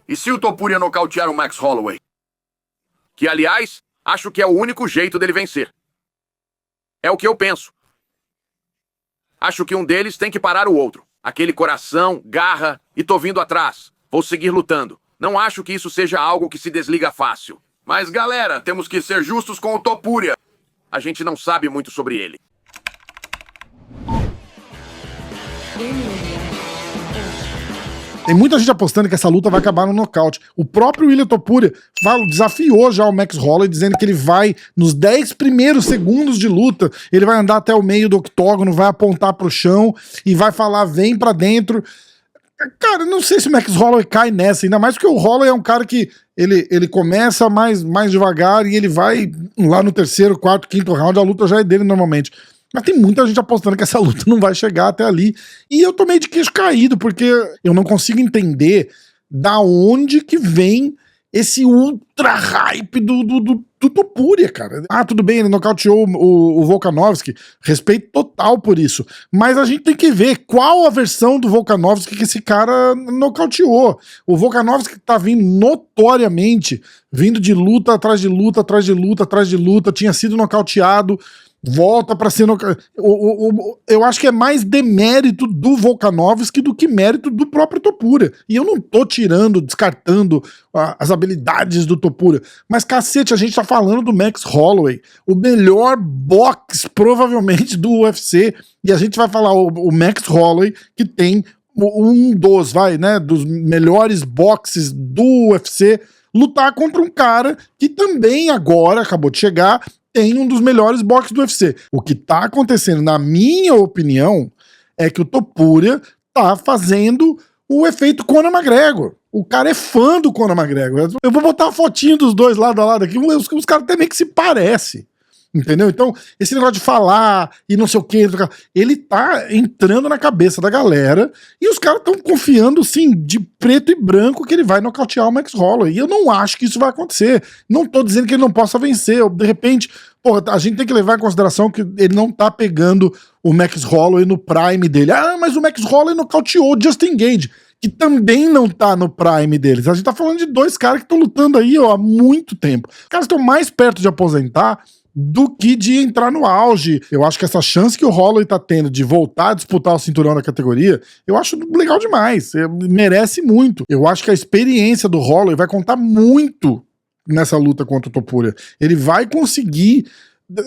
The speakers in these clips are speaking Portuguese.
E se o Topuria nocautear o Max Holloway? Que, aliás, acho que é o único jeito dele vencer. É o que eu penso. Acho que um deles tem que parar o outro. Aquele coração, garra e tô vindo atrás. Vou seguir lutando. Não acho que isso seja algo que se desliga fácil. Mas, galera, temos que ser justos com o Topuria. A gente não sabe muito sobre ele. Tem muita gente apostando que essa luta vai acabar no nocaute. O próprio Ilia Topuria desafiou já o Max Holloway, dizendo que ele vai, nos 10 primeiros segundos de luta, ele vai andar até o meio do octógono, vai apontar pro chão e vai falar, vem pra dentro. Cara, não sei se o Max Holloway cai nessa, ainda mais porque o Holloway é um cara que ele começa mais devagar e ele vai lá no terceiro, quarto, quinto round, a luta já é dele normalmente. Mas tem muita gente apostando que essa luta não vai chegar até ali. E eu tô meio de queixo caído, porque eu não consigo entender da onde que vem esse ultra hype do Topuria, cara. Ah, tudo bem, ele nocauteou o Volkanovski, respeito total por isso. Mas a gente tem que ver qual a versão do Volkanovski que esse cara nocauteou. O Volkanovski tá vindo notoriamente, vindo de luta atrás de luta, atrás de luta, atrás de luta, tinha sido nocauteado, volta pra ser eu acho que é mais demérito do Volkanovski do que mérito do próprio Topuria. E eu não tô descartando as habilidades do Topuria, mas cacete, a gente tá falando do Max Holloway, o melhor boxe provavelmente do UFC, e a gente vai falar o Max Holloway, que tem dos melhores boxes do UFC, lutar contra um cara que também agora acabou de chegar, tem um dos melhores boxes do UFC. O que tá acontecendo, na minha opinião, é que o Topuria tá fazendo o efeito Conor McGregor. O cara é fã do Conor McGregor. Eu vou botar a fotinho dos dois lado a lado aqui, os caras até meio que se parecem. Entendeu? Então, esse negócio de falar e não sei o que, ele tá entrando na cabeça da galera e os caras estão confiando, sim, de preto e branco que ele vai nocautear o Max Holloway. E eu não acho que isso vai acontecer. Não tô dizendo que ele não possa vencer. De repente, porra, a gente tem que levar em consideração que ele não tá pegando o Max Holloway no prime dele. Ah, mas o Max Holloway nocauteou o Justin Gage, que também não tá no prime deles. A gente tá falando de dois caras que estão lutando aí há muito tempo. Os caras estão mais perto de aposentar do que de entrar no auge. Eu acho que essa chance que o Holloway tá tendo de voltar a disputar o cinturão da categoria, eu acho legal demais, merece muito. Eu acho que a experiência do Holloway vai contar muito nessa luta contra o Topuria. Ele vai conseguir,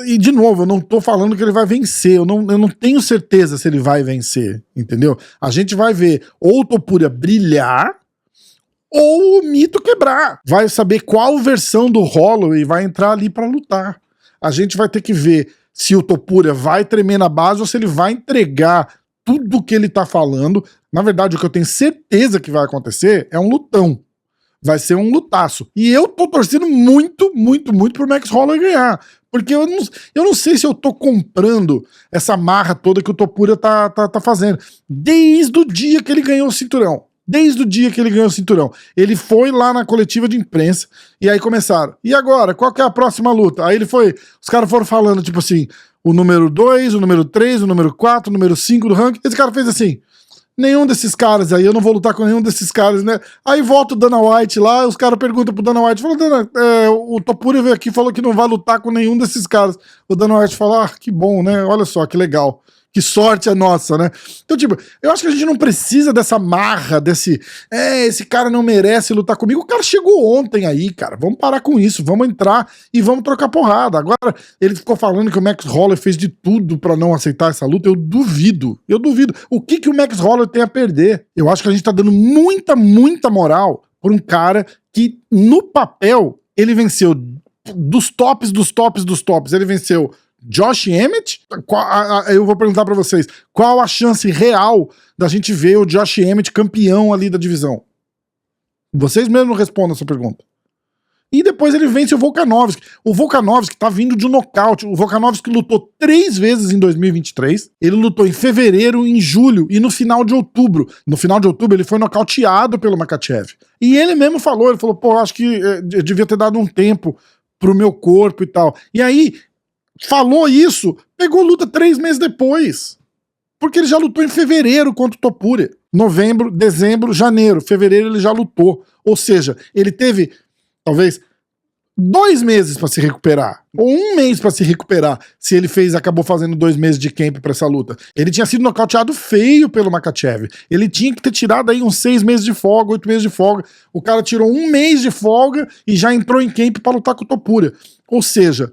e de novo, eu não tô falando que ele vai vencer, eu não tenho certeza se ele vai vencer, entendeu? A gente vai ver ou o Topuria brilhar, ou o mito quebrar. Vai saber qual versão do Holloway vai entrar ali pra lutar. A gente vai ter que ver se o Topuria vai tremer na base ou se ele vai entregar tudo o que ele tá falando. Na verdade, o que eu tenho certeza que vai acontecer é um lutão. Vai ser um lutaço. E eu tô torcendo muito, muito, muito pro Max Holloway ganhar. Porque eu não sei se eu tô comprando essa marra toda que o Topuria tá fazendo. Desde o dia que ele ganhou o cinturão. Desde o dia que ele ganhou o cinturão. Ele foi lá na coletiva de imprensa e aí começaram. E agora? Qual que é a próxima luta? Aí os caras foram falando, tipo assim, o número 2, o número 3, o número 4, o número 5 do ranking. Esse cara fez assim, nenhum desses caras aí, eu não vou lutar com nenhum desses caras, né? Aí volta o Dana White lá, os caras perguntam pro Dana White, falam, Dana, o Topuria veio aqui e falou que não vai lutar com nenhum desses caras. O Dana White fala, ah, que bom, né? Olha só, que legal. Que sorte a nossa, né? Então, tipo, eu acho que a gente não precisa dessa marra, esse cara não merece lutar comigo. O cara chegou ontem aí, cara. Vamos parar com isso, vamos entrar e vamos trocar porrada. Agora, ele ficou falando que o Max Holloway fez de tudo pra não aceitar essa luta. Eu duvido. O que o Max Holloway tem a perder? Eu acho que a gente tá dando muita, muita moral por um cara que, no papel, ele venceu dos tops, dos tops, dos tops. Ele venceu Josh Emmett. Eu vou perguntar pra vocês, qual a chance real da gente ver o Josh Emmett campeão ali da divisão? Vocês mesmos respondam essa pergunta. E depois ele vence o Volkanovski. O Volkanovski tá vindo de um nocaute. O Volkanovski lutou 3 vezes em 2023. Ele lutou em fevereiro, em julho e no final de outubro. No final de outubro ele foi nocauteado pelo Makhachev. E ele mesmo falou, pô, acho que eu devia ter dado um tempo pro meu corpo e tal. E aí, falou isso, pegou luta 3 meses depois. Porque ele já lutou em fevereiro contra o Topuria. novembro, dezembro, janeiro, fevereiro ele já lutou. Ou seja, ele teve, talvez, 2 meses pra se recuperar, ou 1 mês pra se recuperar, se ele acabou fazendo 2 meses de camp pra essa luta. Ele tinha sido nocauteado feio pelo Makhachev. Ele tinha que ter tirado aí uns 6 meses de folga, 8 meses de folga. O cara tirou 1 mês de folga e já entrou em camp pra lutar com o Topuria. Ou seja,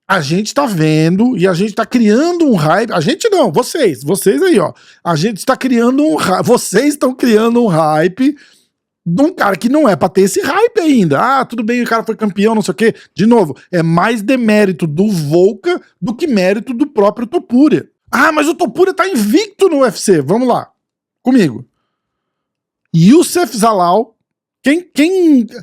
a gente tá vendo e a gente tá criando um hype. A gente não, vocês aí, ó. A gente tá criando um hype. Vocês estão criando um hype de um cara que não é pra ter esse hype ainda. Ah, tudo bem, o cara foi campeão, não sei o quê. De novo, é mais demérito do Volkan do que mérito do próprio Topuria. Ah, mas o Topuria tá invicto no UFC. Vamos lá, comigo. Youssef Zalal.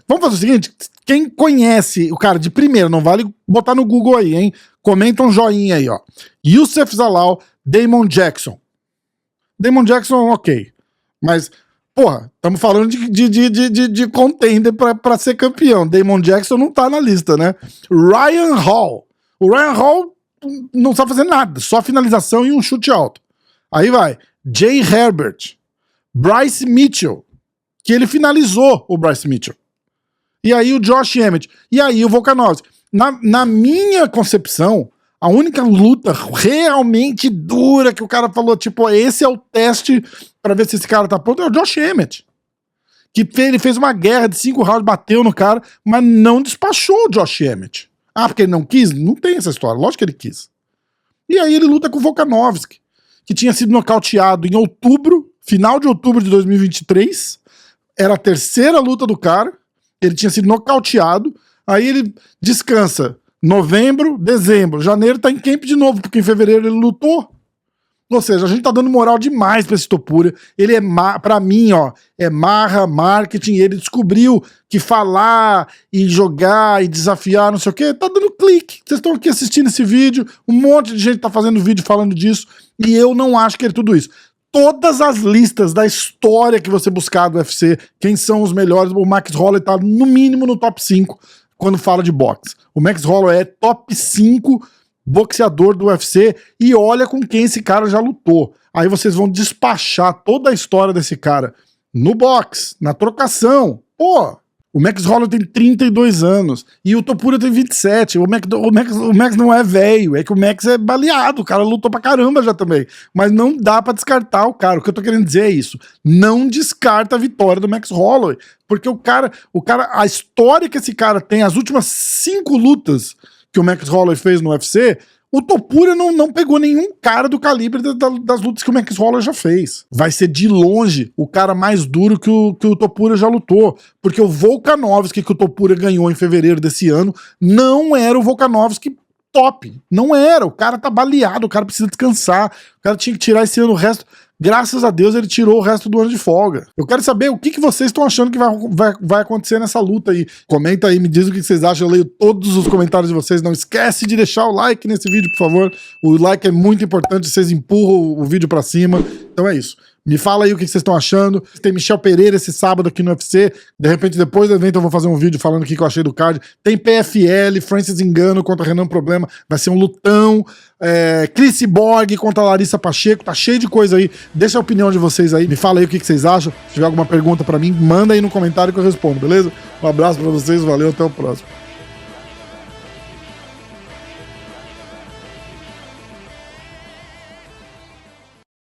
Vamos fazer o seguinte, quem conhece o cara de primeiro, não vale botar no Google aí, hein? Comenta um joinha aí, ó. Youssef Zalal, Damon Jackson. Damon Jackson, ok. Mas... porra, estamos falando de contender pra ser campeão. Damon Jackson não tá na lista, né? Ryan Hall. O Ryan Hall não sabe fazer nada, só finalização e um chute alto. Aí vai. Jay Herbert. Bryce Mitchell. Que ele finalizou o Bryce Mitchell. E aí o Josh Emmett. E aí o Volkanovski. Na minha concepção, a única luta realmente dura que o cara falou, tipo, esse é o teste pra ver se esse cara tá pronto, é o Josh Emmett. Que ele fez uma guerra de 5 rounds, bateu no cara, mas não despachou o Josh Emmett. Ah, porque ele não quis? Não tem essa história, lógico que ele quis. E aí ele luta com o Volkanovski, que tinha sido nocauteado em outubro, final de outubro de 2023, era a 3ª luta do cara, ele tinha sido nocauteado, aí ele descansa novembro, dezembro, janeiro tá em camp de novo, porque em fevereiro ele lutou. Ou seja, a gente tá dando moral demais pra esse Topuria. Ele é, pra mim, ó, é marra, marketing. Ele descobriu que falar e jogar e desafiar, não sei o quê, tá dando clique. Vocês estão aqui assistindo esse vídeo, um monte de gente tá fazendo vídeo falando disso, e eu não acho que é tudo isso. Todas as listas da história que você buscar do UFC, quem são os melhores, o Max Holloway tá no mínimo no top 5 quando fala de boxe. O Max Holloway é top 5 boxeador do UFC e olha com quem esse cara já lutou. Aí vocês vão despachar toda a história desse cara no boxe, na trocação. Pô, o Max Holloway tem 32 anos e o Topuria tem 27. O Max não é velho, é que o Max é baleado, o cara lutou pra caramba já também. Mas não dá pra descartar o cara. O que eu tô querendo dizer é isso. Não descarta a vitória do Max Holloway, porque o cara, a história que esse cara tem, as últimas 5 lutas que o Max Holloway fez no UFC, o Topuria não pegou nenhum cara do calibre das lutas que o Max Holloway já fez. Vai ser de longe o cara mais duro que o Topuria já lutou, porque o Volkanovski que o Topuria ganhou em fevereiro desse ano não era o Volkanovski top, não era, o cara tá baleado, o cara precisa descansar, o cara tinha que tirar esse ano o resto. Graças a Deus ele tirou o resto do ano de folga. Eu quero saber o que vocês estão achando que vai acontecer nessa luta aí. Comenta aí, me diz o que vocês acham. Eu leio todos os comentários de vocês. Não esquece de deixar o like nesse vídeo, por favor. O like é muito importante, vocês empurram o vídeo pra cima. Então é isso. Me fala aí o que vocês estão achando. Tem Michel Pereira esse sábado aqui no UFC. De repente, depois do evento, eu vou fazer um vídeo falando o que eu achei do card. Tem PFL, Francis Ngannou contra Renan Problema. Vai ser um lutão. Chris Borg contra Larissa Pacheco. Tá cheio de coisa aí. Deixa a opinião de vocês aí. Me fala aí o que vocês acham. Se tiver alguma pergunta pra mim, manda aí no comentário que eu respondo, beleza? Um abraço pra vocês. Valeu, até o próximo.